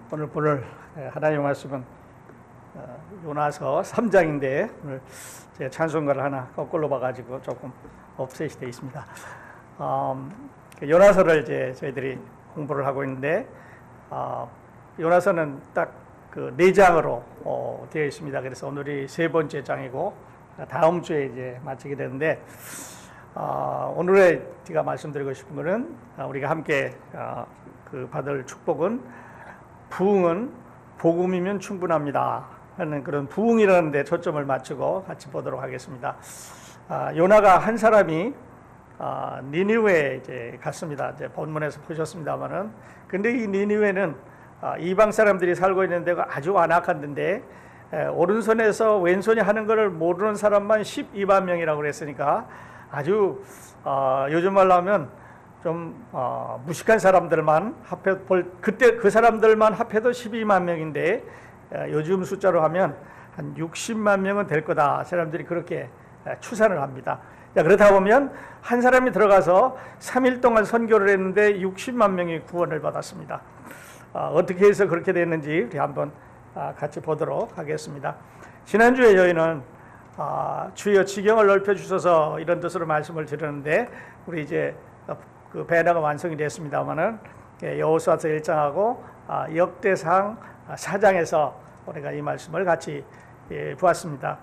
오늘 볼 하나님의 말씀은 요나서 3장인데 오늘 제가 찬송가를 하나 거꾸로 봐가지고 조금 업셋이 되어 있습니다. 요나서를 이제 저희들이 공부를 하고 있는데 요나서는 딱 그 4장으로 되어 있습니다. 그래서 오늘이 3번째 장이고 다음 주에 이제 마치게 되는데 오늘의 제가 말씀드리고 싶은 것은 우리가 함께 그 받을 축복은 부흥은 복음이면 충분합니다 하는 그런 부흥이라는 데 초점을 맞추고 같이 보도록 하겠습니다. 요나가 한 사람이 니느웨에 이제 갔습니다. 이제 본문에서 보셨습니다만은, 근데 이 니느웨는 이방 사람들이 살고 있는 데가 아주 완악한 데인데 오른손에서 왼손이 하는 것을 모르는 사람만 12만 명이라고 그랬으니까 아주 요즘 말로 하면 좀 무식한 사람들만 그때 그 사람들만 합해도 12만 명인데 요즘 숫자로 하면 한 60만 명은 될 거다. 사람들이 그렇게 추산을 합니다. 그렇다 보면 한 사람이 들어가서 3일 동안 선교를 했는데 60만 명이 구원을 받았습니다. 어떻게 해서 그렇게 됐는지 우리 한번 같이 보도록 하겠습니다. 지난주에 저희는 주여 지경을 넓혀주셔서 이런 뜻으로 말씀을 드렸는데, 우리 이제 그 배너가 완성이 됐습니다만은 여호수아서 1장하고 역대상 4장에서 우리가 이 말씀을 같이 보았습니다.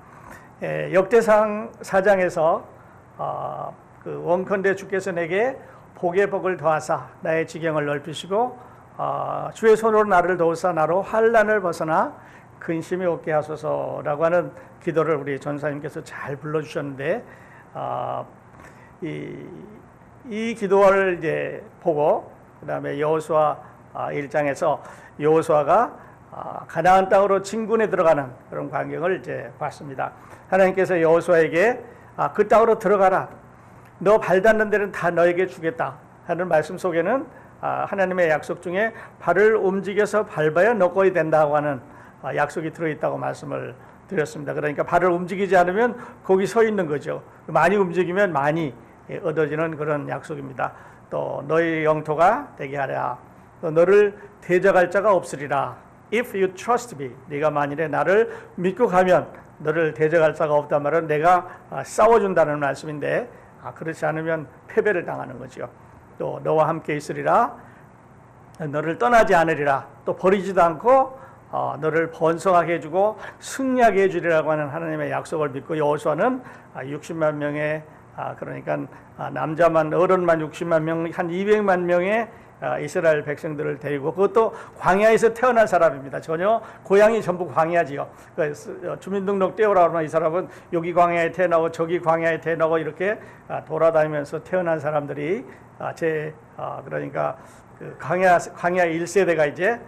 역대상 4장에서 그 원컨대 주께서 내게 복의 복을 더하사 나의 지경을 넓히시고 주의 손으로 나를 도우사 나로 환난을 벗어나 근심이 없게 하소서라고 하는 기도를 우리 전사님께서 잘 불러주셨는데, 이 기도를 이제 보고 그 다음에 여호수아 1장에서 여호수아가 가나안 땅으로 진군에 들어가는 그런 광경을 이제 봤습니다. 하나님께서 여호수아에게 그 땅으로 들어가라, 너 발 닿는 데는 다 너에게 주겠다 하는 말씀 속에는 하나님의 약속 중에 발을 움직여서 밟아야 너거이 된다고 하는 약속이 들어있다고 말씀을 드렸습니다. 그러니까 발을 움직이지 않으면 거기 서 있는 거죠. 많이 움직이면 많이 얻어지는 그런 약속입니다. 또 너의 영토가 되게 하랴, 또 너를 대적할 자가 없으리라. If you trust me, 네가 만일에 나를 믿고 가면 너를 대적할 자가 없단 말은 내가 싸워준다는 말씀인데, 그렇지 않으면 패배를 당하는 거죠. 또 너와 함께 있으리라, 너를 떠나지 않으리라, 또 버리지도 않고 너를 번성하게 해주고 승리하게 해주리라고 하는 하나님의 약속을 믿고 여호수아는 60만 명의 그러니까 남자만 어른만 60만 명, 한 200만 명의 이스라엘 백성들을 데리고, 그것도 광야에서 태어난 사람입니다. 전혀 고향이 전부 광야지요. 주민등록 떼오라 그러면 이 사람은 여기 광야에 태어나고 저기 광야에 태어나고 이렇게 돌아다니면서 태어난 사람들이 그러니까 그 광야 1세대가 이제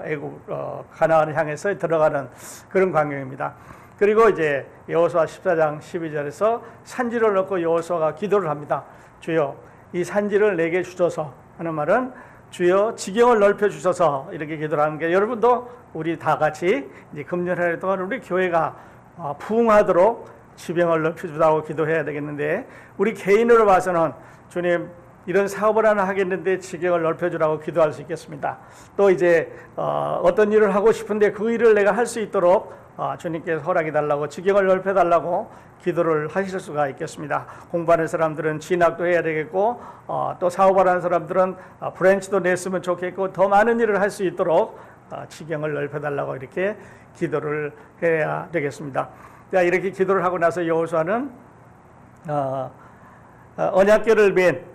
애국 가나안을 향해서 들어가는 그런 광경입니다. 그리고 이제 여호수아 14장 12절에서 산지를 넣고 여호수아가 기도를 합니다. 주여 이 산지를 내게 주소서 하는 말은 주여 지경을 넓혀 주셔서 이렇게 기도를 하는 게, 여러분도 우리 다 같이 이제 금년 한 해 동안 우리 교회가 부흥하도록 지경을 넓혀 주라고 기도해야 되겠는데, 우리 개인으로 봐서는 주님 이런 사업을 하나 하겠는데 지경을 넓혀주라고 기도할 수 있겠습니다. 또 이제 어떤 일을 하고 싶은데 그 일을 내가 할 수 있도록 주님께서 허락해 달라고, 지경을 넓혀 달라고 기도를 하실 수가 있겠습니다. 공부하는 사람들은 진학도 해야 되겠고, 또 사업을 하는 사람들은 브랜치도 냈으면 좋겠고, 더 많은 일을 할 수 있도록 지경을 넓혀 달라고 이렇게 기도를 해야 되겠습니다. 자, 이렇게 기도를 하고 나서 여호수아는 언약궤를 맨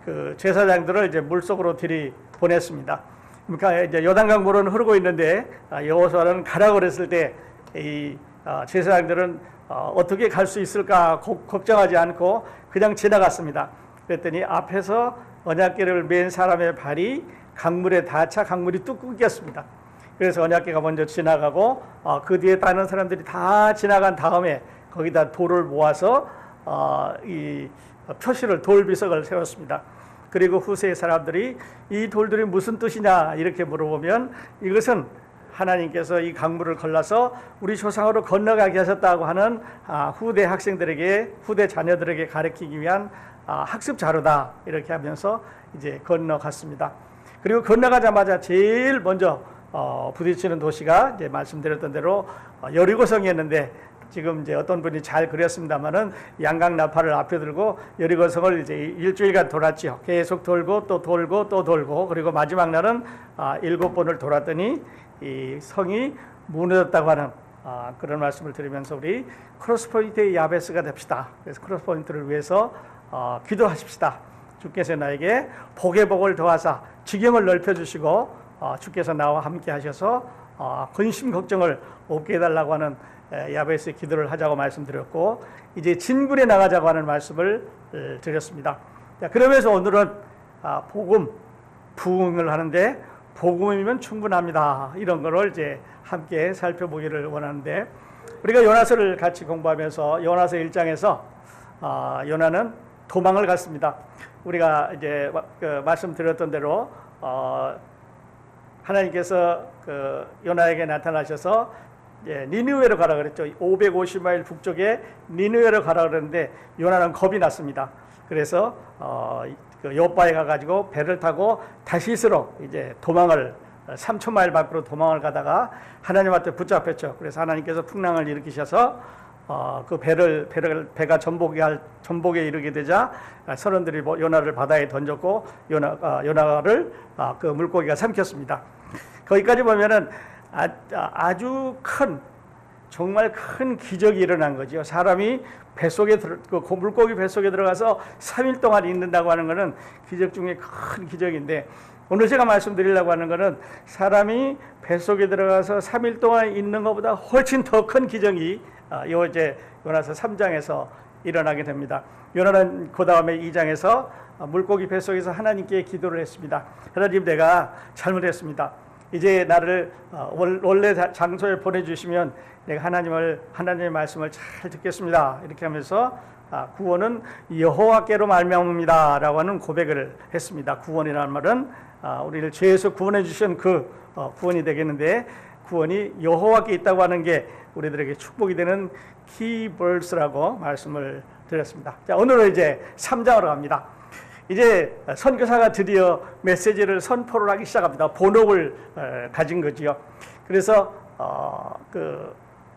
그 제사장들을 이제 물속으로 들이보냈습니다. 그러니까 이제 요단강 물은 흐르고 있는데 여호수아는 가라고 그랬을 때 이 제사장들은 어떻게 갈 수 있을까 걱정하지 않고 그냥 지나갔습니다. 그랬더니 앞에서 언약궤를 맨 사람의 발이 강물에 닿자 강물이 뚝 끊겼습니다. 그래서 언약궤가 먼저 지나가고 그 뒤에 다른 사람들이 다 지나간 다음에 거기다 돌을 모아서 이 표시를, 돌비석을 세웠습니다. 그리고 후세의 사람들이 이 돌들이 무슨 뜻이냐 이렇게 물어보면, 이것은 하나님께서 이 강물을 걸러서 우리 조상으로 건너가게 하셨다고 하는 후대 학생들에게, 후대 자녀들에게 가르치기 위한 학습 자료다 이렇게 하면서 이제 건너갔습니다. 그리고 건너가자마자 제일 먼저 부딪히는 도시가 이제 말씀드렸던 대로 여리고성이었는데, 지금 이제 어떤 분이 잘 그렸습니다만은 양강 나팔을 앞에 들고 여리고성을 이제 일주일간 돌았지요. 계속 돌고 또 돌고 또 돌고, 그리고 마지막 날은 7번을 돌았더니 이 성이 무너졌다고 하는 그런 말씀을 드리면서 우리 크로스포인트의 야베스가 됩시다. 그래서 크로스포인트를 위해서 기도하십시다. 주께서 나에게 복의 복을 더하사 지경을 넓혀주시고 주께서 나와 함께 하셔서 근심 걱정을 없게 해달라고 하는 야베스의 기도를 하자고 말씀드렸고, 이제 진군에 나가자고 하는 말씀을 드렸습니다. 자, 그러면서 오늘은 복음, 부흥을 하는데 복음이면 충분합니다. 이런 거를 이제 함께 살펴보기를 원하는데, 우리가 요나서를 같이 공부하면서 요나서 1장에서 요나는 도망을 갔습니다. 우리가 이제 말씀드렸던 대로 하나님께서 그 요나에게 나타나셔서 니느웨로 가라 그랬죠. 550마일 북쪽에 니느웨로 가라 그랬는데 요나는 겁이 났습니다. 그래서 그 요바에 가가지고 배를 타고 다시스로 이제 도망을 3,000마일 밖으로 도망을 가다가 하나님한테 붙잡혔죠. 그래서 하나님께서 풍랑을 일으키셔서 그 배가 전복에 이르게 되자 선원들이 요나를 바다에 던졌고 요나를 그 물고기가 삼켰습니다. 거기까지 보면은 아주 큰, 정말 큰 기적이 일어난 거죠. 사람이 그 물고기 뱃속에 들어가서 3일 동안 있는다고 하는 것은 기적 중에 큰 기적인데, 오늘 제가 말씀드리려고 하는 것은 사람이 뱃속에 들어가서 3일 동안 있는 것보다 훨씬 더 큰 기적이 이제 요나서 3장에서 일어나게 됩니다. 요나는 그 다음에 2장에서 물고기 뱃속에서 하나님께 기도를 했습니다. 하나님, 내가 잘못했습니다. 이제 나를 원래 장소에 보내주시면 내가 하나님의 말씀을 잘 듣겠습니다. 이렇게 하면서 구원은 여호와께로 말미암습니다 라고 하는 고백을 했습니다. 구원이라는 말은 우리를 죄에서 구원해 주신 그 구원이 되겠는데, 구원이 여호와께 있다고 하는 게 우리들에게 축복이 되는 키버스라고 말씀을 드렸습니다. 자, 오늘은 이제 3장으로 갑니다. 이제 선교사가 드디어 메시지를 선포를 하기 시작합니다. 본업을 가진 거지요. 그래서 그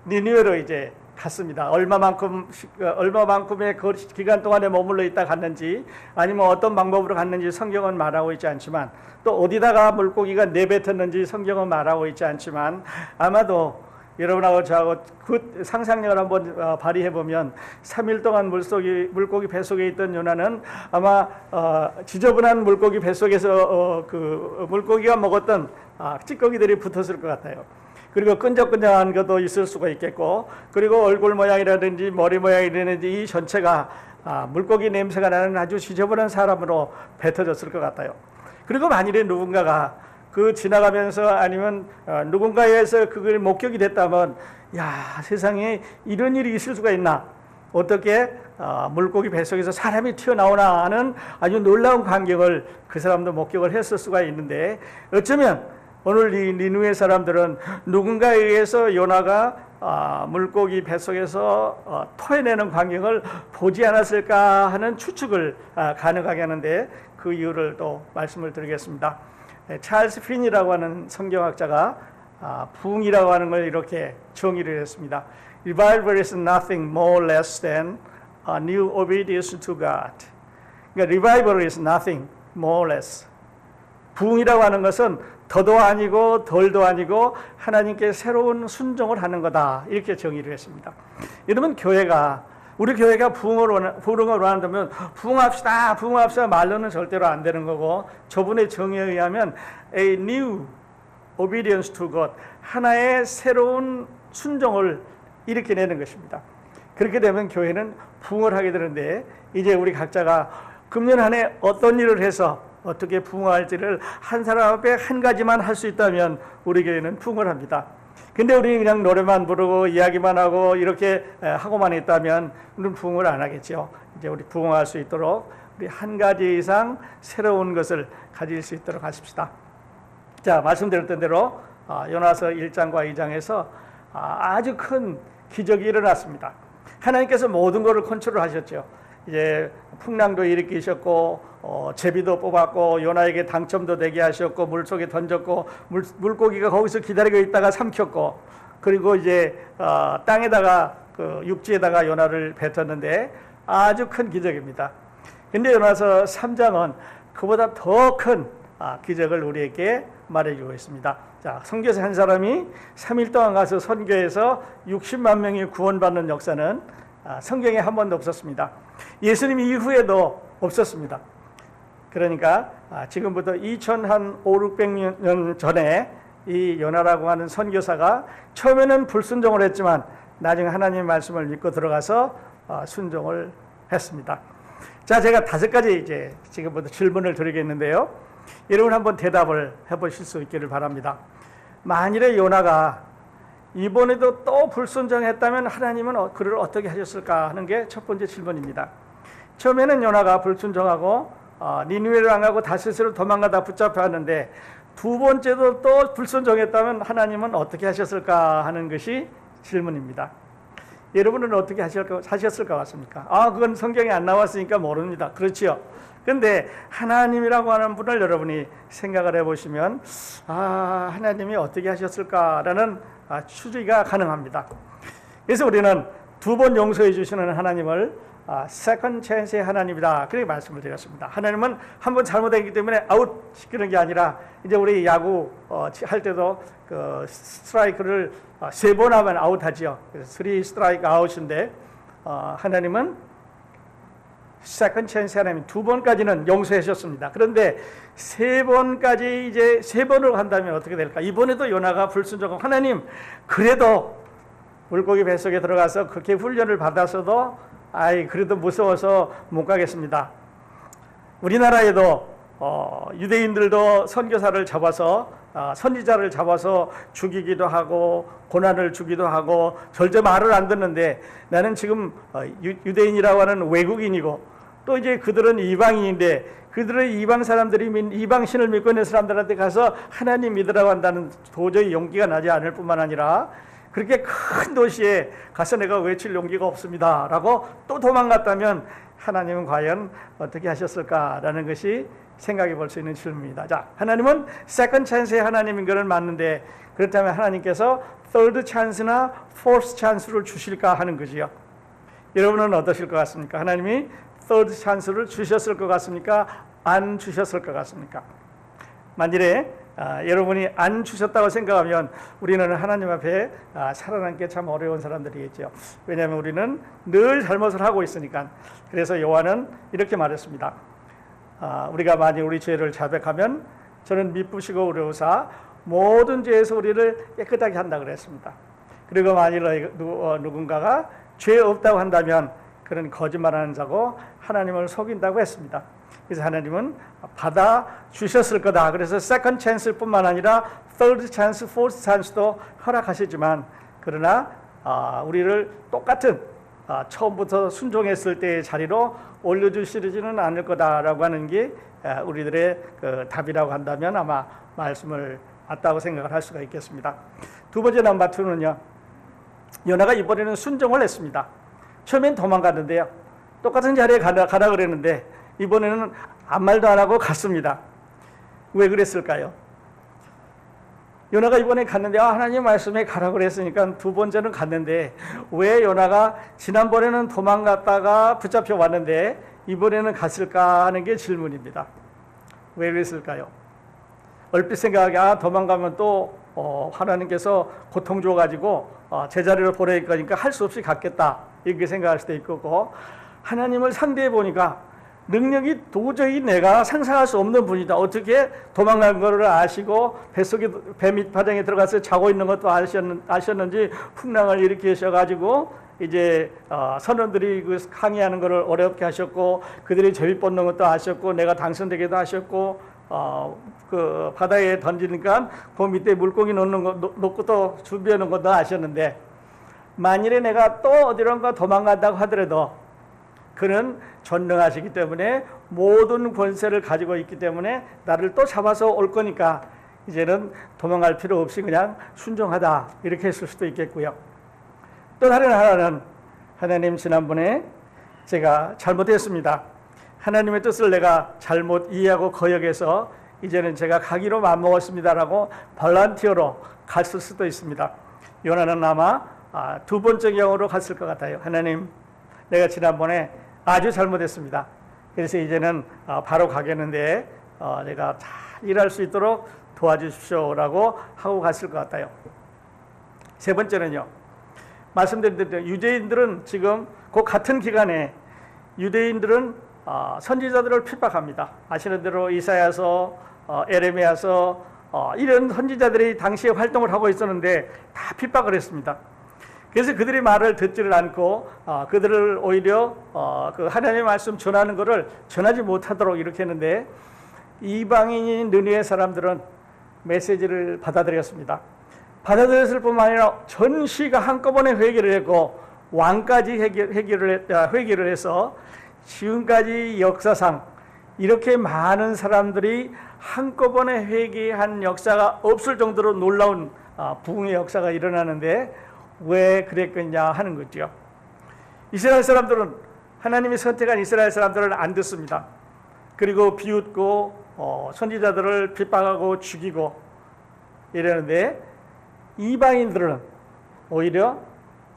니느웨로 이제 갔습니다. 얼마만큼의 그 기간 동안에 머물러 있다 갔는지, 아니면 어떤 방법으로 갔는지 성경은 말하고 있지 않지만, 또 어디다가 물고기가 내뱉었는지 성경은 말하고 있지 않지만, 아마도 여러분하고 저하고 그 상상력을 한번 발휘해 보면 3일 동안 물고기 뱃속에 있던 요나는 아마 지저분한 물고기 뱃속에서 그 물고기가 먹었던 찌꺼기들이 붙었을 것 같아요. 그리고 끈적끈적한 것도 있을 수가 있겠고, 그리고 얼굴 모양이라든지 머리 모양이라든지 이 전체가 물고기 냄새가 나는 아주 지저분한 사람으로 뱉어졌을 것 같아요. 그리고 만일에 누군가가 그 지나가면서 아니면 누군가에서 그걸 목격이 됐다면, 야, 세상에 이런 일이 있을 수가 있나? 어떻게 물고기 뱃속에서 사람이 튀어나오나 하는 아주 놀라운 광경을 그 사람도 목격을 했을 수가 있는데, 어쩌면 오늘 이 니느웨 사람들은 누군가에 의해서 요나가 물고기 뱃속에서 토해내는 광경을 보지 않았을까 하는 추측을 가능하게 하는데, 그 이유를 또 말씀을 드리겠습니다. 찰스 핀이라고 하는 성경학자가 부흥이라고 하는 걸 이렇게 정의를 했습니다. Revival is nothing more or less than a new obedience to God. 그러니까 revival is nothing more or less. 부흥이라고 하는 것은 더도 아니고 덜도 아니고 하나님께 새로운 순종을 하는 거다. 이렇게 정의를 했습니다. 여러분, 우리 교회가 부흥을 원한다면 부흥합시다 말로는 절대로 안 되는 거고, 저분의 정의에 의하면 a new obedience to God, 하나의 새로운 순종을 일으켜내는 것입니다. 그렇게 되면 교회는 부흥을 하게 되는데, 이제 우리 각자가 금년 한 해 어떤 일을 해서 어떻게 부흥할지를 한 사람 앞에 한 가지만 할 수 있다면 우리 교회는 부흥을 합니다. 근데 우리 그냥 노래만 부르고 이야기만 하고 이렇게 하고만 있다면 우리는 부흥을 안 하겠죠. 이제 우리 부흥할 수 있도록 우리 한 가지 이상 새로운 것을 가질 수 있도록 하십시다. 자, 말씀드렸던 대로 요나서 1장과 2장에서 아주 큰 기적이 일어났습니다. 하나님께서 모든 것을 컨트롤하셨죠. 이제 풍랑도 일으키셨고 제비도 뽑았고 요나에게 당첨도 되게 하셨고 물속에 던졌고 물고기가 거기서 기다리고 있다가 삼켰고 그리고 이제 땅에다가 그 육지에다가 요나를 뱉었는데 아주 큰 기적입니다. 근데 요나서 3장은 그보다 더 큰 기적을 우리에게 말해주고 있습니다. 자, 선교사 한 사람이 3일 동안 가서 선교해서 60만 명이 구원받는 역사는 성경에 한 번도 없었습니다. 예수님 이후에도 없었습니다. 그러니까 지금부터 2500년 전에 이 요나라고 하는 선교사가 처음에는 불순종을 했지만 나중에 하나님의 말씀을 믿고 들어가서 순종을 했습니다. 자, 제가 5가지 이제 지금부터 질문을 드리겠는데요. 여러분 한번 대답을 해보실 수 있기를 바랍니다. 만일에 요나가 이번에도 또 불순종했다면 하나님은 그를 어떻게 하셨을까 하는 게 첫 번째 질문입니다. 처음에는 요나가 불순종하고 니느웨를 안 가고 다시스로 도망가다 붙잡혔는데 두 번째도 또 불순종했다면 하나님은 어떻게 하셨을까 하는 것이 질문입니다. 여러분은 어떻게 하셨을 것 같습니까? 그건 성경에 안 나왔으니까 모릅니다. 그렇지요? 근데 하나님이라고 하는 분을 여러분이 생각을 해보시면 하나님이 어떻게 하셨을까라는 추리가 가능합니다. 그래서 우리는 2번 용서해 주시는 하나님을 세컨드 찬스의 하나님이다 그렇게 말씀을 드렸습니다. 하나님은 한번 잘못했기 때문에 아웃 시키는 게 아니라 이제 우리 야구 할 때도 그 스트라이크를 3번 하면 아웃하지요. 그래서 3 스트라이크 아웃인데 하나님은 세컨드 찬스 하나님 2번까지는 용서하셨습니다. 그런데 3번까지 이제 3번으로 한다면 어떻게 될까? 이번에도 요나가 불순종하고 하나님 그래도 물고기 뱃속에 들어가서 그렇게 훈련을 받아서도 그래도 무서워서 못 가겠습니다. 우리나라에도 유대인들도 선교사를 잡아서 선지자를 잡아서 죽이기도 하고 고난을 주기도 하고 절대 말을 안 듣는데 나는 지금 유대인이라고 하는 외국인이고 또 이제 그들은 이방인인데 그들은 이방 사람들이 이방신을 믿고 있는 사람들한테 가서 하나님 믿으라고 한다는 도저히 용기가 나지 않을 뿐만 아니라 그렇게 큰 도시에 가서 내가 외칠 용기가 없습니다 라고 또 도망갔다면 하나님은 과연 어떻게 하셨을까라는 것이 생각해 볼 수 있는 질문입니다. 자, 하나님은 세컨드 찬스의 하나님인 것은 맞는데 그렇다면 하나님께서 third chance나 fourth chance를 주실까 하는 거지요. 여러분은 어떠실 것 같습니까? 하나님이 third chance를 주셨을 것 같습니까? 안 주셨을 것 같습니까? 만일에 여러분이 안 주셨다고 생각하면 우리는 하나님 앞에 살아남기 참 어려운 사람들이겠죠. 왜냐하면 우리는 늘 잘못을 하고 있으니까. 그래서 요한은 이렇게 말했습니다. 우리가 만약 우리 죄를 자백하면 저는 미쁘시고 의로우사 모든 죄에서 우리를 깨끗하게 한다 그랬습니다. 그리고 만일 누군가가 죄 없다고 한다면 그는 거짓말하는 자고 하나님을 속인다고 했습니다. 그래서 하나님은 받아 주셨을 거다. 그래서 세컨드 찬스뿐만 아니라 third chance, fourth chance도 허락하시지만 그러나 우리를 똑같은 처음부터 순종했을 때의 자리로 올려주시지는 않을 거다라고 하는 게 우리들의 그 답이라고 한다면 아마 말씀을 맞다고 생각을 할 수가 있겠습니다. 두 번째 넘버 2는요. 요나가 이번에는 순종을 했습니다. 처음엔 도망갔는데요. 똑같은 자리에 가라 그랬는데 이번에는 아무 말도 안 하고 갔습니다. 왜 그랬을까요? 요나가 이번에 갔는데 하나님 말씀에 가라고 그랬으니까 두 번째는 갔는데 왜 요나가 지난번에는 도망갔다가 붙잡혀 왔는데 이번에는 갔을까 하는 게 질문입니다. 왜 그랬을까요? 얼핏 생각하기 도망가면 또 하나님께서 고통 줘가지고 제자리로 보낼 거니까 할 수 없이 갔겠다 이렇게 생각할 수도 있고 하나님을 상대해 보니까 능력이 도저히 내가 상상할 수 없는 분이다. 어떻게 도망간 거를 아시고 배 밑바닥에 들어가서 자고 있는 것도 아셨는지 풍랑을 일으키셔가지고 이제 선원들이 그 항의하는 것을 어렵게 하셨고 그들이 제비 뽑는 것도 아셨고 내가 당선되기도 하셨고 그 바다에 던지니까 그 밑에 물고기 놓고 또 준비해 놓은 것도 아셨는데 만일에 내가 또 어디론가 도망간다고 하더라도 그는 전능하시기 때문에 모든 권세를 가지고 있기 때문에 나를 또 잡아서 올 거니까 이제는 도망갈 필요 없이 그냥 순종하다 이렇게 했을 수도 있겠고요. 또 다른 하나는 하나님 지난번에 제가 잘못했습니다. 하나님의 뜻을 내가 잘못 이해하고 거역해서 이제는 제가 가기로 마음먹었습니다라고 발란티어로 갔을 수도 있습니다. 요나는 아마 두 번째 경우로 갔을 것 같아요. 하나님, 내가 지난번에 아주 잘못했습니다. 그래서 이제는 바로 가겠는데 내가 잘 일할 수 있도록 도와주십시오라고 하고 갔을 것 같아요. 세 번째는요, 말씀드린 대로 유대인들은 지금 그 같은 기간에 유대인들은 선지자들을 핍박합니다. 아시는 대로 이사야서, 에레미야서 이런 선지자들이 당시에 활동을 하고 있었는데 다 핍박을 했습니다. 그래서 그들이 말을 듣지를 않고 그들을 오히려 그 하나님의 말씀 전하는 것을 전하지 못하도록 이렇게 했는데, 이방인인 느느웨 사람들은 메시지를 받아들였습니다. 받아들였을 뿐만 아니라 전시가 한꺼번에 회개를 했고 왕까지 회개를 해서 지금까지 역사상 이렇게 많은 사람들이 한꺼번에 회개한 역사가 없을 정도로 놀라운 부흥의 역사가 일어나는데 왜 그랬겠냐 하는 거죠. 이스라엘 사람들은, 하나님이 선택한 이스라엘 사람들은 안 듣습니다. 그리고 비웃고 선지자들을 핍박하고 죽이고 이러는데, 이방인들은 오히려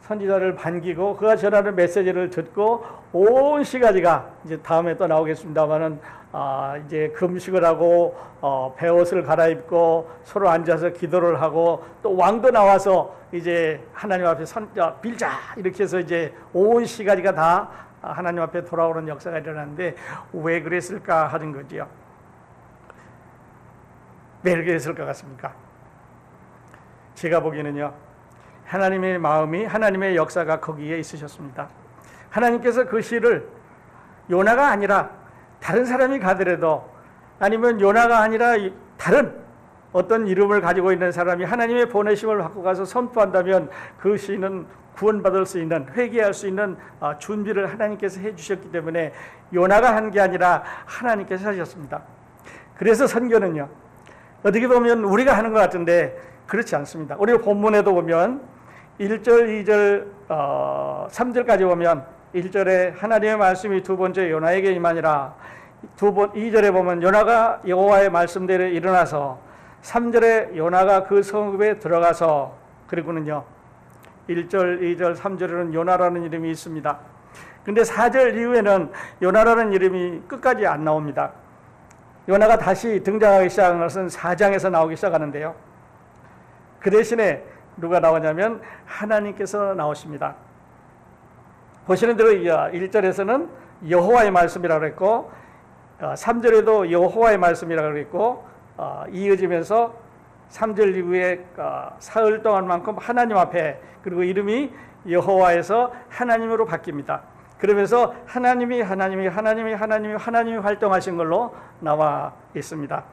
선지자를 반기고 그가 전하는 메시지를 듣고 온 시가지가, 이제 다음에 또 나오겠습니다만은 이제 금식을 하고 베옷을 갈아입고 서로 앉아서 기도를 하고, 또 왕도 나와서 이제 하나님 앞에 빌자 이렇게 해서 이제 온 시가지가 다 하나님 앞에 돌아오는 역사가 일어났는데 왜 그랬을까 하는 거지요. 왜 그랬을 것 같습니까? 제가 보기에는요, 하나님의 마음이, 하나님의 역사가 거기에 있으셨습니다. 하나님께서 그 시를 요나가 아니라 다른 사람이 가더라도, 아니면 요나가 아니라 다른 어떤 이름을 가지고 있는 사람이 하나님의 보내심을 받고 가서 선포한다면 그 시는 구원받을 수 있는, 회개할 수 있는 준비를 하나님께서 해주셨기 때문에 요나가 한 게 아니라 하나님께서 하셨습니다. 그래서 선교는요, 어떻게 보면 우리가 하는 것 같은데 그렇지 않습니다. 우리가 본문에도 보면 1절, 2절, 3절까지 보면 1절에 하나님의 말씀이 두 번째 요나에게 임하니라, 2절에 보면 요나가 여호와의 말씀대로 일어나서, 3절에 요나가 그 성읍에 들어가서, 그리고는요 1절, 2절, 3절에는 요나라는 이름이 있습니다. 근데 4절 이후에는 요나라는 이름이 끝까지 안 나옵니다. 요나가 다시 등장하기 시작한 것은 4장에서 나오기 시작하는데요, 그 대신에 누가 나오냐면 하나님께서 나오십니다. 보시는 대로 1절에서는 여호와의 말씀이라고 했고, 3절에도 여호와의 말씀이라고 했고, 이어지면서 3절 이후에 사흘 동안만큼 하나님 앞에, 그리고 이름이 여호와에서 하나님으로 바뀝니다. 그러면서 하나님이 활동하신 걸로 나와 있습니다.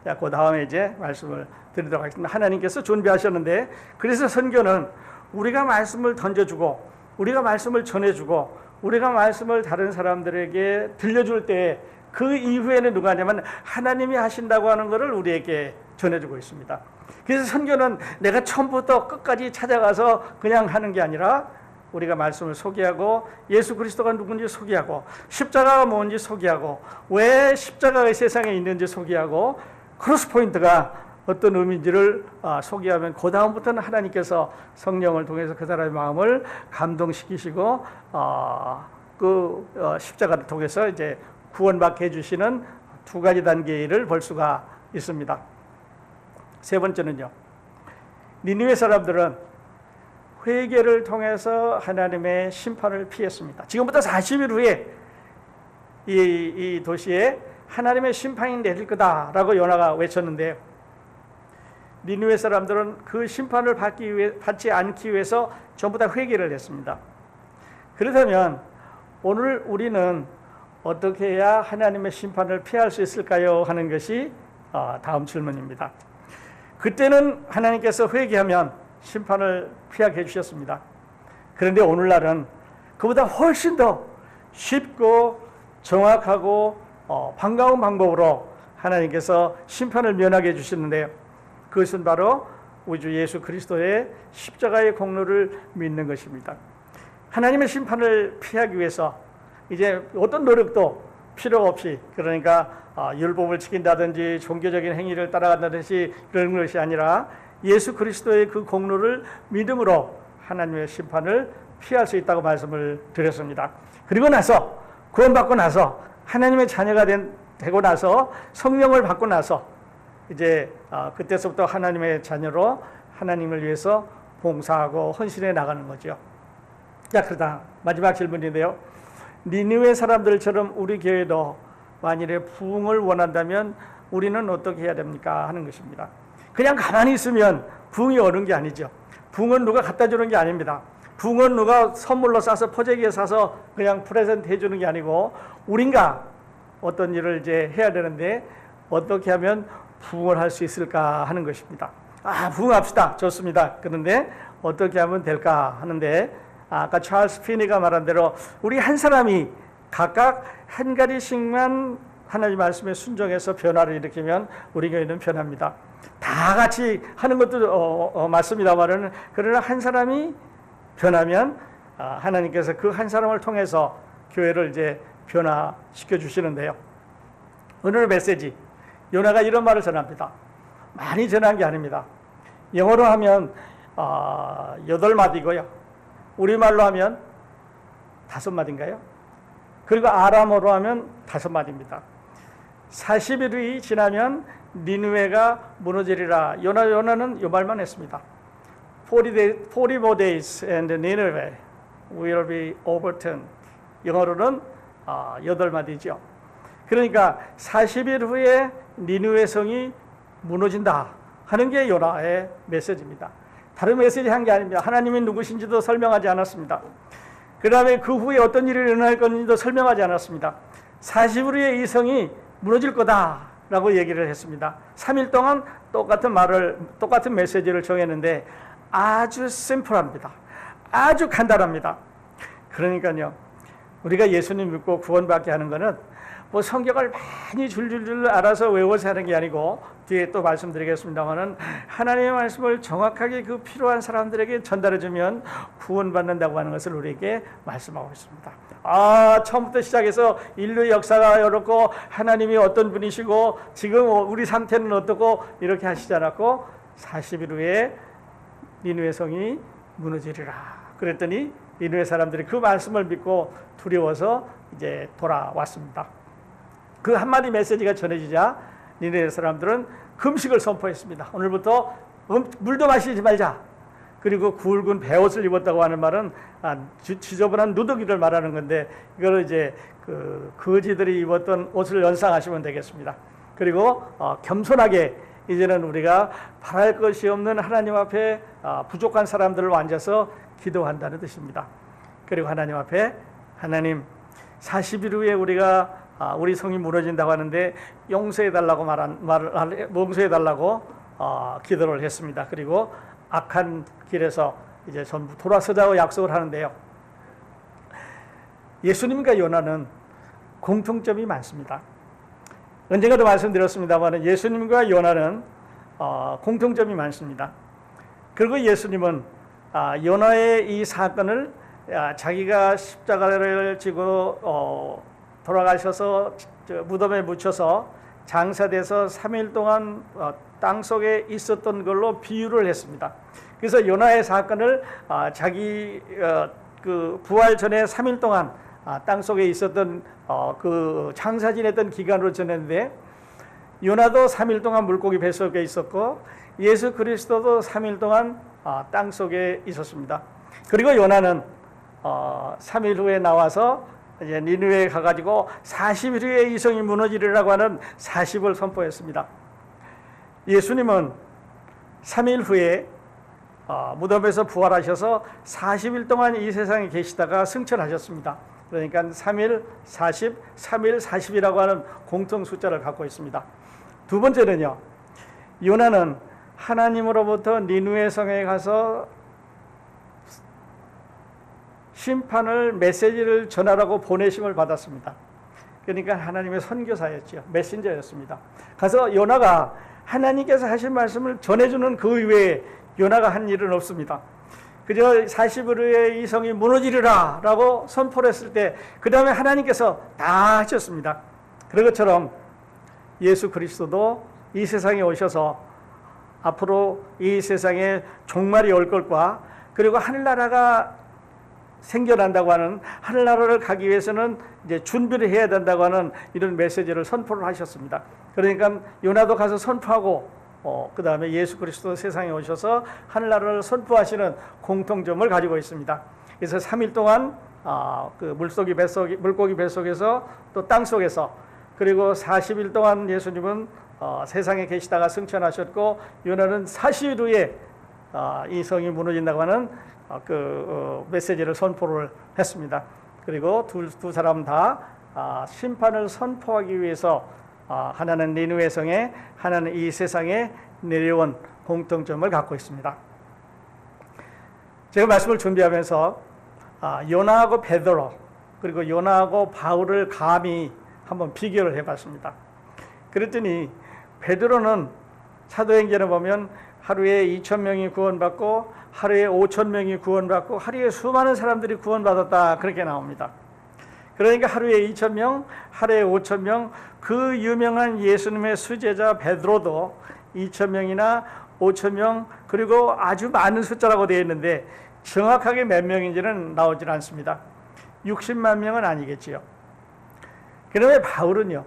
자, 그 다음에 이제 말씀을 드리도록 하겠습니다. 하나님께서 준비하셨는데, 그래서 선교는 우리가 말씀을 던져주고, 우리가 말씀을 전해주고, 우리가 말씀을 다른 사람들에게 들려줄 때 그 이후에는 누가 하냐면 하나님이 하신다고 하는 것을 우리에게 전해주고 있습니다. 그래서 선교는 내가 처음부터 끝까지 찾아가서 그냥 하는 게 아니라 우리가 말씀을 소개하고, 예수 그리스도가 누군지 소개하고, 십자가가 뭔지 소개하고, 왜 십자가가 세상에 있는지 소개하고, 크로스 포인트가 어떤 의미인지를 소개하면 그 다음부터는 하나님께서 성령을 통해서 그 사람의 마음을 감동시키시고 십자가를 통해서 이제 구원받게 해주시는 두 가지 단계의 일을 볼 수가 있습니다. 세 번째는요, 니느웨 사람들은 회개를 통해서 하나님의 심판을 피했습니다. 지금부터 40일 후에 이 도시에 하나님의 심판이 내릴 거다라고 요나가 외쳤는데, 니느웨 사람들은 그 심판을 받지 않기 위해서 전부 다 회개를 했습니다. 그렇다면 오늘 우리는 어떻게 해야 하나님의 심판을 피할 수 있을까요? 하는 것이 다음 질문입니다. 그때는 하나님께서 회개하면 심판을 피하게 해주셨습니다. 그런데 오늘날은 그보다 훨씬 더 쉽고 정확하고 반가운 방법으로 하나님께서 심판을 면하게 해주시는데요, 그것은 바로 우리 주 예수 그리스도의 십자가의 공로를 믿는 것입니다. 하나님의 심판을 피하기 위해서 이제 어떤 노력도 필요 없이, 그러니까 율법을 지킨다든지 종교적인 행위를 따라간다든지 그런 것이 아니라 예수 그리스도의 그 공로를 믿음으로 하나님의 심판을 피할 수 있다고 말씀을 드렸습니다. 그리고 나서 구원받고 나서 하나님의 자녀가 되고 나서 성령을 받고 나서 이제 그때서부터 하나님의 자녀로 하나님을 위해서 봉사하고 헌신해 나가는 거죠. 자, 그러다 마지막 질문인데요. 니느웨 사람들처럼 우리 교회도 만일에 부흥을 원한다면 우리는 어떻게 해야 됩니까? 하는 것입니다. 그냥 가만히 있으면 부흥이 오는 게 아니죠. 부흥은 누가 갖다 주는 게 아닙니다. 부흥은 누가 선물로 싸서 포장기에 싸서 그냥 프레젠트 해주는 게 아니고 우린가 어떤 일을 이제 해야 되는데 어떻게 하면 부흥을 할 수 있을까 하는 것입니다. 부흥합시다. 좋습니다. 그런데 어떻게 하면 될까 하는데 아까 찰스 피니가 말한 대로 우리 한 사람이 각각 한 가지씩만 하나님 말씀에 순종해서 변화를 일으키면 우리 교회는 변합니다. 다 같이 하는 것도 맞습니다만은 그러나 한 사람이 변하면 하나님께서 그 한 사람을 통해서 교회를 이제 변화시켜 주시는데요. 오늘의 메시지 요나가 이런 말을 전합니다. 많이 전한 게 아닙니다. 영어로 하면 8마디고요. 우리말로 하면 5마디인가요? 그리고 아람어로 하면 5마디입니다. 40일이 지나면 니느웨가 무너지리라. 요나는 이 말만 했습니다. 40 more days and Nineveh will be overturned. 영어로는 8마디죠. 그러니까 40일 후에 니느웨 성이 무너진다 하는 게 요나의 메시지입니다. 다른 메시지 한 게 아닙니다. 하나님이 누구신지도 설명하지 않았습니다. 그 다음에 그 후에 어떤 일이 일어날 건지도 설명하지 않았습니다. 40일 후에 이 성이 무너질 거다라고 얘기를 했습니다. 3일 동안 똑같은 메시지를 정했는데 아주 심플합니다. 아주 간단합니다. 그러니까요, 우리가 예수님 믿고 구원받게 하는 것은 뭐 성경을 많이 줄줄줄 알아서 외워서 하는 게 아니고 뒤에 또 말씀드리겠습니다만은 하나님의 말씀을 정확하게 그 필요한 사람들에게 전달해주면 구원받는다고 하는 것을 우리에게 말씀하고 있습니다. 처음부터 시작해서 인류의 역사가 이렇고 하나님이 어떤 분이시고 지금 우리 상태는 어떻고 이렇게 하시지 않았고 40일 후에 니느웨 성이 무너지리라 그랬더니 니느웨 사람들이 그 말씀을 믿고 두려워서 이제 돌아왔습니다. 그 한마디 메시지가 전해지자 니느웨 사람들은 금식을 선포했습니다. 오늘부터 물도 마시지 말자. 그리고 굵은 베옷을 입었다고 하는 말은 지저분한 누더기를 말하는 건데 이걸 이제 그 거지들이 입었던 옷을 연상하시면 되겠습니다. 그리고 겸손하게 이제는 우리가 바랄 것이 없는 하나님 앞에 부족한 사람들을 앉아서 기도한다는 뜻입니다. 그리고 하나님 앞에 하나님 40일 후에 우리 성이 무너진다고 하는데 용서해달라고 용서해달라고 기도를 했습니다. 그리고 악한 길에서 이제 전부 돌아서자고 약속을 하는데요. 예수님과 요나는 공통점이 많습니다. 언젠가도 말씀드렸습니다만 예수님과 요나는 공통점이 많습니다. 그리고 예수님은 요나의 이 사건을 자기가 십자가를 지고 돌아가셔서 무덤에 묻혀서 장사돼서 3일 동안 땅속에 있었던 걸로 비유를 했습니다. 그래서 요나의 사건을 자기 그 부활 전에 3일 동안 땅속에 있었던 그 장사 지냈던 기간으로 전했는데 요나도 3일 동안 물고기 뱃속에 있었고 예수 그리스도도 3일 동안 땅속에 있었습니다. 그리고 요나는 3일 후에 나와서 이제 니느웨에 가가지고 40일 후에 이 성이 무너지리라고 하는 40을 선포했습니다. 예수님은 3일 후에 무덤에서 부활하셔서 40일 동안 이 세상에 계시다가 승천하셨습니다. 그러니까 3일, 40, 3일, 40이라고 하는 공통 숫자를 갖고 있습니다. 두 번째는요, 요나는 하나님으로부터 니느웨 성에 가서 심판을 메시지를 전하라고 보내심을 받았습니다. 그러니까 하나님의 선교사였죠. 메신저였습니다. 가서 요나가 하나님께서 하신 말씀을 전해주는 그 이외에 요나가 한 일은 없습니다. 그저 40일 후에 이 성이 무너지리라 라고 선포를 했을 때 그 다음에 하나님께서 다 하셨습니다. 그런 것처럼 예수 그리스도도 이 세상에 오셔서 앞으로 이 세상에 종말이 올 것과 그리고 하늘나라가 생겨난다고 하는, 하늘나라를 가기 위해서는 이제 준비를 해야 된다고 하는 이런 메시지를 선포를 하셨습니다. 그러니까 요나도 가서 선포하고 그 다음에 예수 그리스도 세상에 오셔서 하늘나라를 선포하시는 공통점을 가지고 있습니다. 그래서 3일 동안 그 물고기 뱃속에서 또 땅속에서, 그리고 40일 동안 예수님은 세상에 계시다가 승천하셨고, 요나는 40일 후에 이 성이 무너진다고 하는 메시지를 선포를 했습니다. 그리고 두 사람 다 심판을 선포하기 위해서 하나는 니느웨 성에, 하나는 이 세상에 내려온 공통점을 갖고 있습니다. 제가 말씀을 준비하면서 요나하고 베드로, 그리고 요나하고 바울을 감히 한번 비교를 해봤습니다. 그랬더니 베드로는 사도행전에 보면 하루에 2,000명이 구원받고 하루에 5,000명이 구원받고 하루에 수많은 사람들이 구원받았다, 그렇게 나옵니다. 그러니까 하루에 2,000명, 하루에 5,000명, 그 유명한 예수님의 수제자 베드로도 2,000명이나 5,000명, 그리고 아주 많은 숫자라고 되어 있는데 정확하게 몇 명인지는 나오질 않습니다. 60만 명은 아니겠지요. 그런데 바울은요,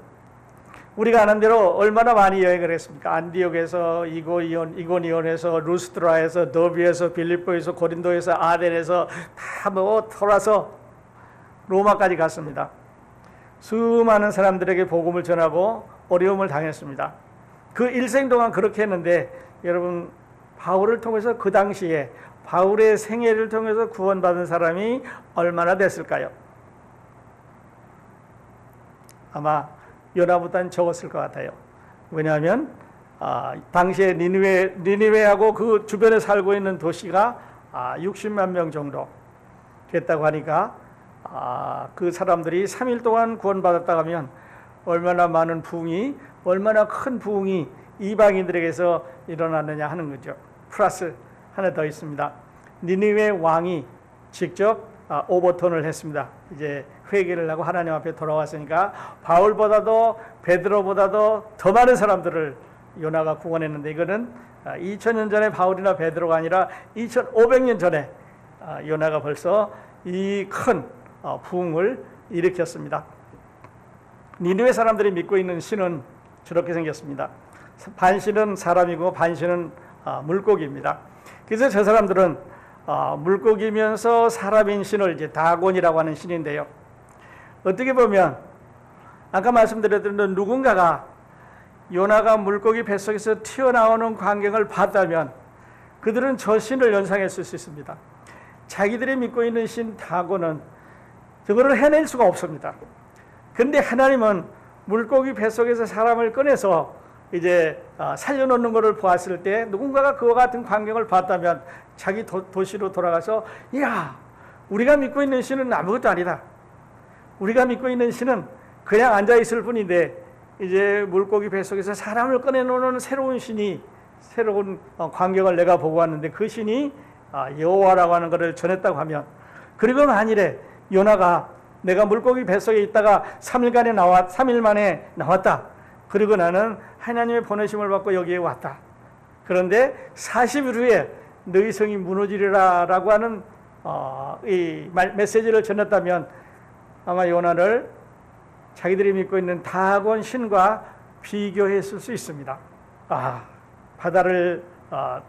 우리가 아는 대로 얼마나 많이 여행을 했습니까? 안디옥에서, 이고니온에서, 루스드라에서, 더비에서, 빌립보에서, 고린도에서, 아덴에서 다 돌아서 로마까지 갔습니다. 수많은 사람들에게 복음을 전하고 어려움을 당했습니다. 그 일생 동안 그렇게 했는데, 여러분, 바울을 통해서 그 당시에 바울의 생애를 통해서 구원받은 사람이 얼마나 됐을까요? 아마 요나보다는 적었을 것 같아요. 왜냐하면 당시에 니느웨하고 그 주변에 살고 있는 도시가 60만 명 정도 됐다고 하니까 그 사람들이 3일 동안 구원받았다 하면 얼마나 많은 부흥이, 얼마나 큰 부흥이 이방인들에게서 일어났느냐 하는 거죠. 플러스 하나 더 있습니다. 니느웨 왕이 직접 오버턴을 했습니다. 이제 회개를 하고 하나님 앞에 돌아왔으니까 바울보다도 베드로보다도 더 많은 사람들을 요나가 구원했는데, 이거는 2000년 전에 바울이나 베드로가 아니라 2500년 전에 요나가 벌써 이 큰 부흥을 일으켰습니다. 니느웨 사람들이 믿고 있는 신은 저렇게 생겼습니다. 반신은 사람이고 반신은 물고기입니다. 그래서 저 사람들은 물고기면서 사람인 신을 이제 다곤이라고 하는 신인데요. 어떻게 보면 아까 말씀드렸던 누군가가 요나가 물고기 뱃속에서 튀어나오는 광경을 봤다면 그들은 저 신을 연상했을 수 있습니다. 자기들이 믿고 있는 신 다곤은 그거를 해낼 수가 없습니다. 그런데 하나님은 물고기 뱃속에서 사람을 꺼내서 이제 살려놓는 것을 보았을 때 누군가가 그와 같은 광경을 봤다면 자기 도시로 돌아가서, 이야, 우리가 믿고 있는 신은 아무것도 아니다. 우리가 믿고 있는 신은 그냥 앉아있을 뿐인데 이제 물고기 뱃속에서 사람을 꺼내놓는 새로운 신이, 새로운 광경을 내가 보고 왔는데 그 신이 여호와라고 하는 것을 전했다고 하면, 그리고 만일에 요나가 내가 물고기 뱃속에 있다가 3일 만에 나왔다. 그리고 나는 하나님의 보내심을 받고 여기에 왔다. 그런데 40일 후에 너희 성이 무너지리라 라고 하는 이 메시지를 전했다면 아마 요나를 자기들이 믿고 있는 다곤 신과 비교했을 수 있습니다. 바다를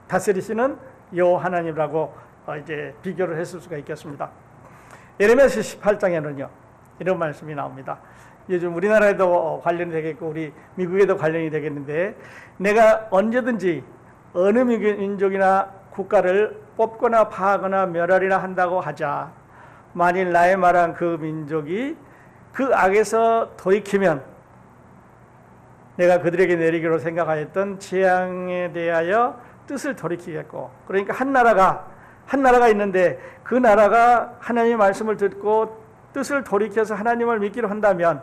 다스리시는 여호와 하나님이라고 이제 비교를 했을 수가 있겠습니다. 예레미야서 18장에는요 이런 말씀이 나옵니다. 요즘 우리나라에도 관련이 되겠고 우리 미국에도 관련이 되겠는데, 내가 언제든지 어느 민족이나 국가를 뽑거나 파하거나 멸하리라 한다고 하자. 만일 나의 말한 그 민족이 그 악에서 돌이키면 내가 그들에게 내리기로 생각하였던 재앙에 대하여 뜻을 돌이키겠고, 그러니까 한 나라가 있는데 그 나라가 하나님의 말씀을 듣고 뜻을 돌이켜서 하나님을 믿기로 한다면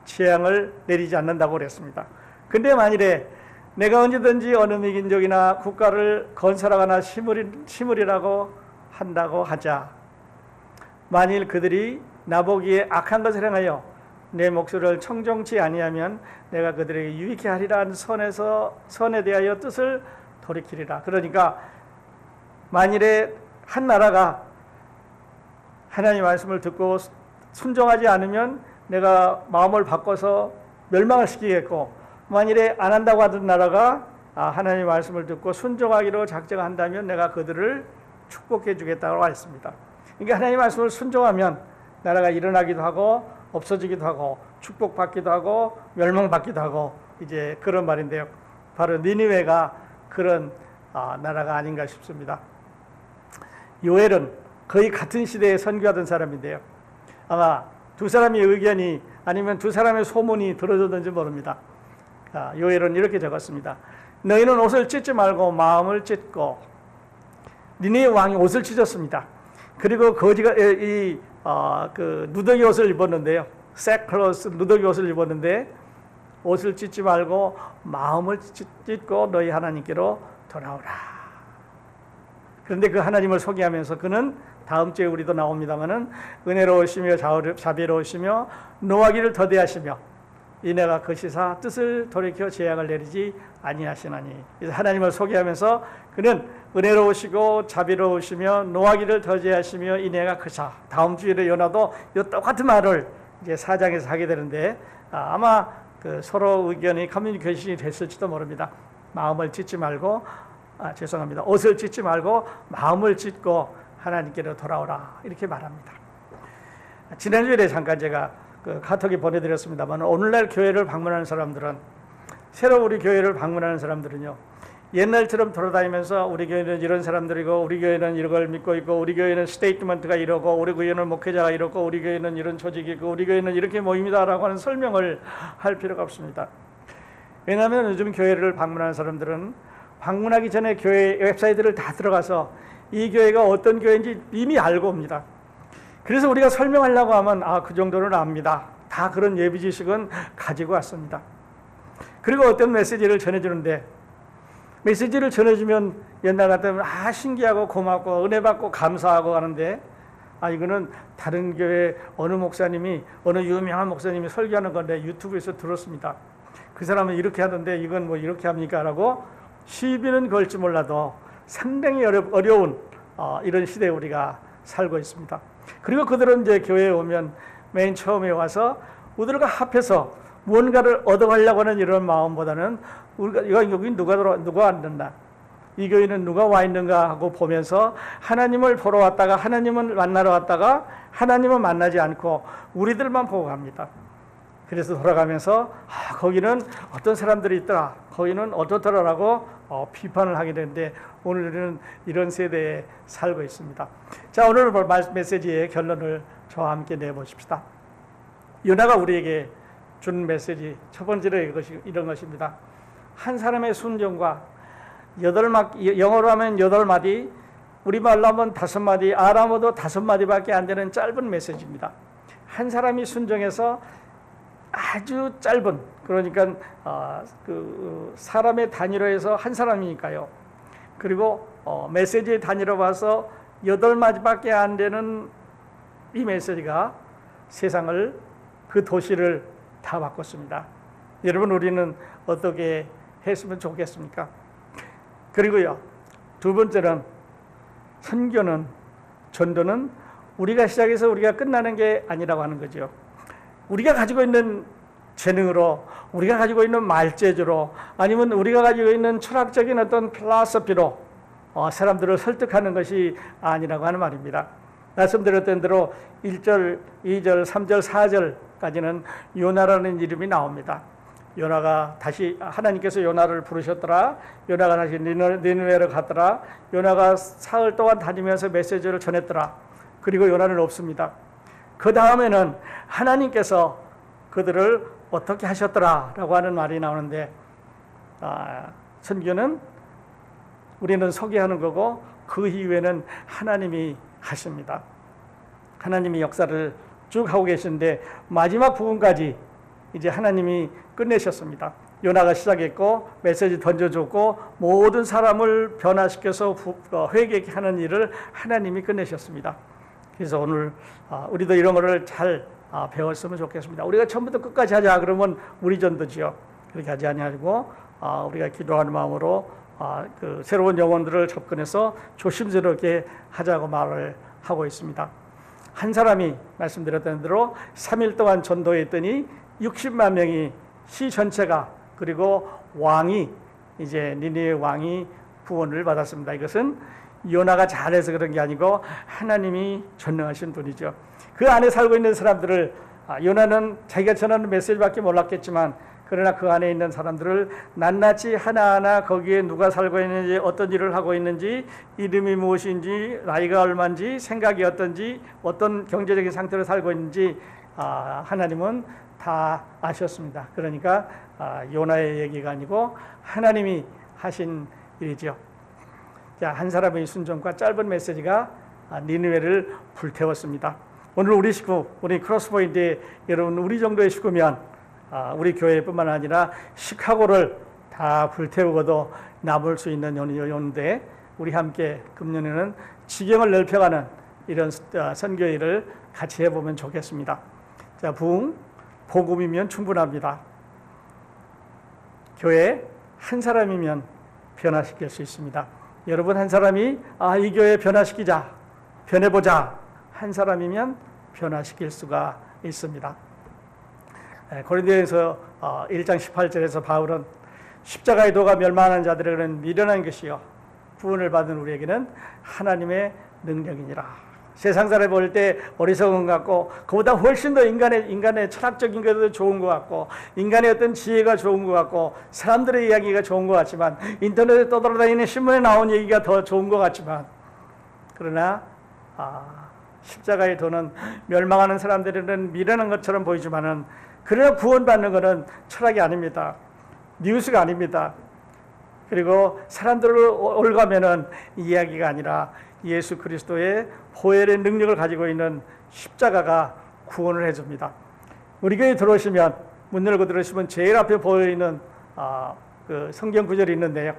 재앙을 내리지 않는다고 그랬습니다. 근데 만일에 내가 언제든지 어느 민족이나 국가를 건설하거나 심으리라고 한다고 하자. 만일 그들이 나보기에 악한 것을 행하여 내 목소리를 청종치 아니하면 내가 그들에게 유익케 하리라 선에 대하여 뜻을 돌이키리라. 그러니까 만일에 한 나라가 하나님의 말씀을 듣고 순종하지 않으면 내가 마음을 바꿔서 멸망을 시키겠고, 만일에 안 한다고 하던 나라가 하나님의 말씀을 듣고 순종하기로 작정한다면 내가 그들을 축복해 주겠다고 했습니다. 그러니까 하나님의 말씀을 순종하면 나라가 일어나기도 하고 없어지기도 하고 축복받기도 하고 멸망받기도 하고, 이제 그런 말인데요. 바로 니느웨가 그런 나라가 아닌가 싶습니다. 요엘은 거의 같은 시대에 선교하던 사람인데요. 아마 두 사람의 의견이 아니면 두 사람의 소문이 들어졌는지 모릅니다. 요엘은 이렇게 적었습니다. 너희는 옷을 찢지 말고 마음을 찢고, 니느웨 왕이 옷을 찢었습니다. 그리고 거지가 그 누더기 옷을 입었는데요. 색클로스 누더기 옷을 입었는데 옷을 찢지 말고 마음을 찢고 너희 하나님께로 돌아오라. 그런데 그 하나님을 소개하면서 그는 다음 주에 우리도 나옵니다마는 은혜로우시며 자비로우시며 노하기를 더디하시며 이내가 거시사 뜻을 돌이켜 재앙을 내리지 아니하시나니. 그래서 하나님을 소개하면서 그는 은혜로우시고 자비로우시며 노하기를 더디하시며 이내가 거사. 다음 주일에 요나도 이 똑같은 말을 이제 4장에서 하게 되는데 아마 그 서로 의견이 커뮤니케이션이 됐을지도 모릅니다. 마음을 찢지 말고 죄송합니다. 옷을 찢지 말고 마음을 찢고 하나님께로 돌아오라, 이렇게 말합니다. 지난주에 잠깐 제가 그 카톡에 보내드렸습니다만, 오늘날 교회를 방문하는 사람들은, 새로 우리 교회를 방문하는 사람들은요, 옛날처럼 돌아다니면서 우리 교회는 이런 사람들이고 우리 교회는 이걸 믿고 있고 우리 교회는 스테이트먼트가 이러고 우리 교회는 목회자가 이렇고 우리 교회는 이런 조직이고 우리 교회는 이렇게 모입니다라고 하는 설명을 할 필요가 없습니다. 왜냐하면 요즘 교회를 방문하는 사람들은 방문하기 전에 교회 웹사이트를 다 들어가서 이 교회가 어떤 교회인지 이미 알고 옵니다. 그래서 우리가 설명하려고 하면 그 정도는 압니다. 다 그런 예비 지식은 가지고 왔습니다. 그리고 어떤 메시지를 전해주는데, 메시지를 전해주면 옛날 같으면 신기하고 고맙고 은혜 받고 감사하고 하는데, 이거는 다른 교회 어느 목사님이, 어느 유명한 목사님이 설교하는 건데 유튜브에서 들었습니다. 그 사람은 이렇게 하던데 이건 뭐 이렇게 합니까? 라고 시비는 걸지 몰라도 상당히 어려운 이런 시대에 우리가 살고 있습니다. 그리고 그들은 이제 교회에 오면 맨 처음에 와서 우리들과 합해서 무언가를 얻어가려고 하는 이런 마음보다는 우리가 여기 누가 왔는가, 이 교회는 누가 와 있는가 하고 보면서 하나님을 보러 왔다가 하나님을 만나러 왔다가 하나님은 만나지 않고 우리들만 보고 갑니다. 그래서 돌아가면서 거기는 어떤 사람들이 있더라, 거기는 어떻더라라고 비판을 하게 되는데, 오늘은 이런 세대에 살고 있습니다. 자, 오늘 볼 메시지의 결론을 저와 함께 내보십시다. 요나가 우리에게 준 메시지 첫 번째로 이런 것입니다. 한 사람의 순종과 영어로 하면 8마디, 우리말로 하면 5마디, 아람어도 5마디밖에 안 되는 짧은 메시지입니다. 한 사람이 순종해서 아주 짧은, 그러니까 그 사람의 단위로 해서 한 사람이니까요. 그리고 메시지의 단위로 봐서 8마디밖에 안 되는 이 메시지가 세상을, 그 도시를 다 바꿨습니다. 여러분, 우리는 어떻게 했으면 좋겠습니까? 그리고요, 두 번째는 선교는, 전도는 우리가 시작해서 우리가 끝나는 게 아니라고 하는 거죠. 우리가 가지고 있는 재능으로, 우리가 가지고 있는 말재주로, 아니면 우리가 가지고 있는 철학적인 어떤 필로소피로 사람들을 설득하는 것이 아니라고 하는 말입니다. 말씀드렸던 대로 1절, 2절, 3절, 4절까지는 요나라는 이름이 나옵니다. 요나가 다시, 하나님께서 요나를 부르셨더라, 요나가 다시 니느웨로 갔더라, 요나가 사흘 동안 다니면서 메시지를 전했더라. 그리고 요나는 없습니다. 그 다음에는 하나님께서 그들을 어떻게 하셨더라 라고 하는 말이 나오는데, 선교는 우리는 소개하는 거고 그 이후에는 하나님이 하십니다. 하나님이 역사를 쭉 하고 계시는데 마지막 부분까지 이제 하나님이 끝내셨습니다. 요나가 시작했고 메시지 던져줬고 모든 사람을 변화시켜서 회개케 하는 일을 하나님이 끝내셨습니다. 그래서 오늘 우리도 이런 거를 잘 배웠으면 좋겠습니다. 우리가 처음부터 끝까지 하자 그러면 우리 전도지요. 그렇게 하지 아니하고 우리가 기도하는 마음으로 그 새로운 영혼들을 접근해서 조심스럽게 하자고 말을 하고 있습니다. 한 사람이 말씀드렸던 대로 3일 동안 전도했더니 60만 명이 시 전체가 그리고 왕이 이제 니느웨 왕이 구원을 받았습니다. 이것은 요나가 잘해서 그런 게 아니고 하나님이 전능하신 분이죠. 그 안에 살고 있는 사람들을 요나는 자기가 전하는 메시지밖에 몰랐겠지만 그러나 그 안에 있는 사람들을 낱낱이 하나하나 거기에 누가 살고 있는지 어떤 일을 하고 있는지 이름이 무엇인지 나이가 얼마인지 생각이 어떤지 어떤 경제적인 상태로 살고 있는지 하나님은 다 아셨습니다. 그러니까 요나의 얘기가 아니고 하나님이 하신 일이죠. 자, 한 사람의 순종과 짧은 메시지가 니느웨를 불태웠습니다. 오늘 우리 식구, 우리 크로스포인트에 여러분 우리 정도의 식구면 우리 교회뿐만 아니라 시카고를 다 불태우고도 남을 수 있는 연인데 우리 함께 금년에는 지경을 넓혀가는 이런 선교일을 같이 해보면 좋겠습니다. 자, 복음이면 충분합니다. 교회 한 사람이면 변화시킬 수 있습니다. 여러분 한 사람이 이 교회 변화시키자, 변해보자 한 사람이면 변화시킬 수가 있습니다. 고린도전서 1장 18절에서 바울은 십자가의 도가 멸망하는 자들에게는 미련한 것이요 구원을 받은 우리에게는 하나님의 능력이니라. 세상 사람이 볼 때 어리석은 것 같고 그보다 훨씬 더 인간의 철학적인 것도 좋은 것 같고 인간의 어떤 지혜가 좋은 것 같고 사람들의 이야기가 좋은 것 같지만 인터넷에 떠돌아다니는 신문에 나온 얘기가 더 좋은 것 같지만 그러나 십자가의 도는 멸망하는 사람들에게는 미련한 것처럼 보이지만은 그러나 구원받는 것은 철학이 아닙니다. 뉴스가 아닙니다. 그리고 사람들을 올가면은 이야기가 아니라 예수 그리스도의 보혈의 능력을 가지고 있는 십자가가 구원을 해줍니다. 우리 교회 들어오시면 문 열고 들어오시면 제일 앞에 보이는 그 성경 구절이 있는데요.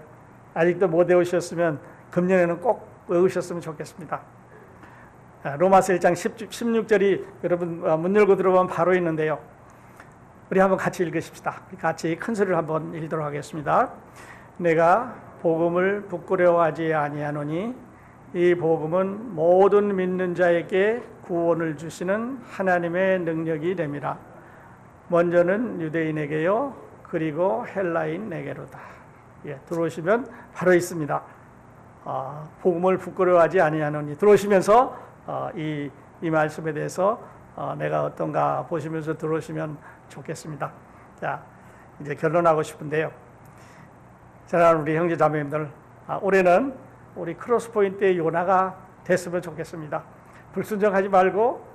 아직도 못 외우셨으면 금년에는 꼭 외우셨으면 좋겠습니다. 로마서 1장 16절이 여러분 문 열고 들어오면 바로 있는데요. 우리 한번 같이 읽으십시다. 같이 큰 소리로 한번 읽도록 하겠습니다. 내가 복음을 부끄러워하지 아니하노니 이 복음은 모든 믿는 자에게 구원을 주시는 하나님의 능력이 됨이라. 먼저는 유대인에게요 그리고 헬라인에게로다. 들어오시면 바로 있습니다. 복음을 부끄러워하지 아니하노니 들어오시면서 이 말씀에 대해서 내가 어떤가 보시면서 들어오시면 좋겠습니다. 자, 이제 결론하고 싶은데요. 사랑하는 우리 형제 자매님들, 올해는 우리 크로스포인트의 요나가 됐으면 좋겠습니다. 불순종하지 말고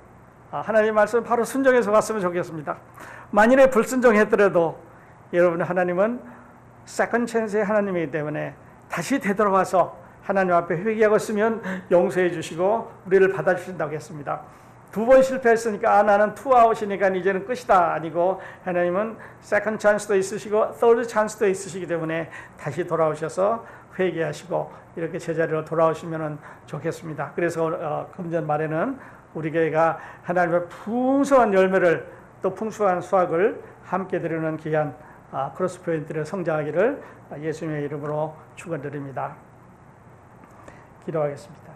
하나님의 말씀 바로 순종해서 갔으면 좋겠습니다. 만일에 불순종했더라도 여러분 하나님은 세컨드 찬스의 하나님이기 때문에 다시 되돌아와서 하나님 앞에 회개하고 쓰면 용서해 주시고 우리를 받아주신다고 했습니다. 2번 실패했으니까 나는 투아웃이니까 이제는 끝이다 아니고 하나님은 세컨드 찬스도 있으시고 서드 찬스도 있으시기 때문에 다시 돌아오셔서 회개하시고 이렇게 제자리로 돌아오시면 좋겠습니다. 그래서 금년 말에는 우리 교회가 하나님의 풍성한 열매를 또 풍성한 수확을 함께 드리는 귀한 크로스포인트를 성장하기를 예수님의 이름으로 축원드립니다. 기도하겠습니다.